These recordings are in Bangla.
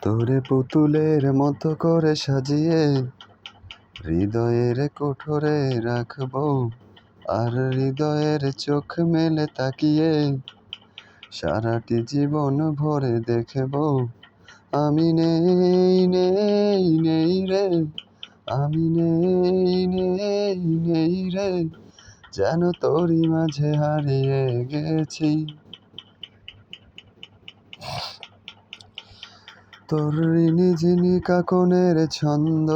তোরে পুতুলের মতো করে সাজিয়ে হৃদয়ের কোঠরে রাখবো, আর হৃদয়ের চোখ মেলে তাকিয়ে সারাটি জীবন ভরে দেখবো। আমি নেই নেই নেই রে, আমি নেই নেই নেই রে, যেন তোরই মাঝে হারিয়ে গেছি। তোর ঋণী ঝিনি কাকনের ছন্দ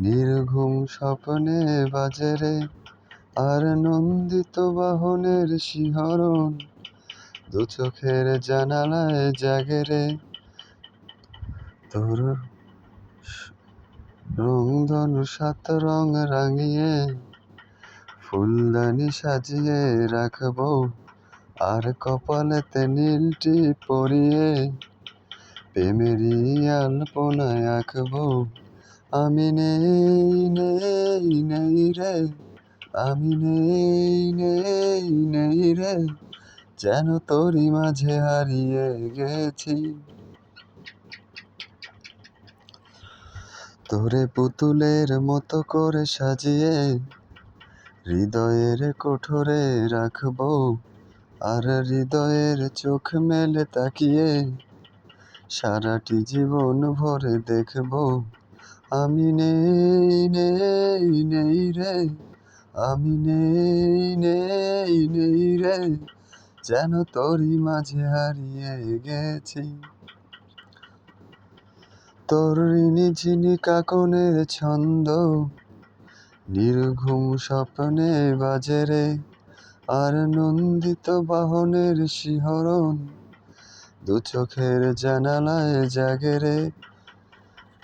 নির্ঘুম স্বপ্নে বাজে রে, আর নন্দিত বাহনের শিহরণ দু চোখের জানালায় জাগে রে। তোর রংধনু সাত রং রাঙিয়ে ফুলদানি সাজিয়ে রাখবো, আর কপালেতে নীলটি পরিয়ে প্রেমেরই আলপনায় আঁকবো। আমি নেই নেই নেই রে, আমি নেই নেই নেই রে, যেন তোরই মাঝে হারিয়ে গেছি। তোরে পুতুলের মতো করে সাজিয়ে হৃদয়ের কোঠরে রাখবো, আর হৃদয়ের চোখ মেলে তাকিয়ে সারাটি জীবন ভরে দেখবো। আমি নেই নেই নেই রে, আমি নেই নেই নেই রে, যেন তোরই মাঝে হারিয়ে গেছি। তোর ঋণী ঝিনি কাকনের ছন্দ নির্ঘুম স্বপ্নে বাজে রে, আর নন্দিত বাহনের শিহরণ দু চোখের জানালায় জাগে রে।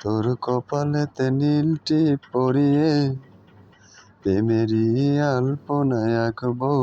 তোর কপালেতে নীলটি পরিয়ে প্রেমেরই আলপনায় আঁকবো,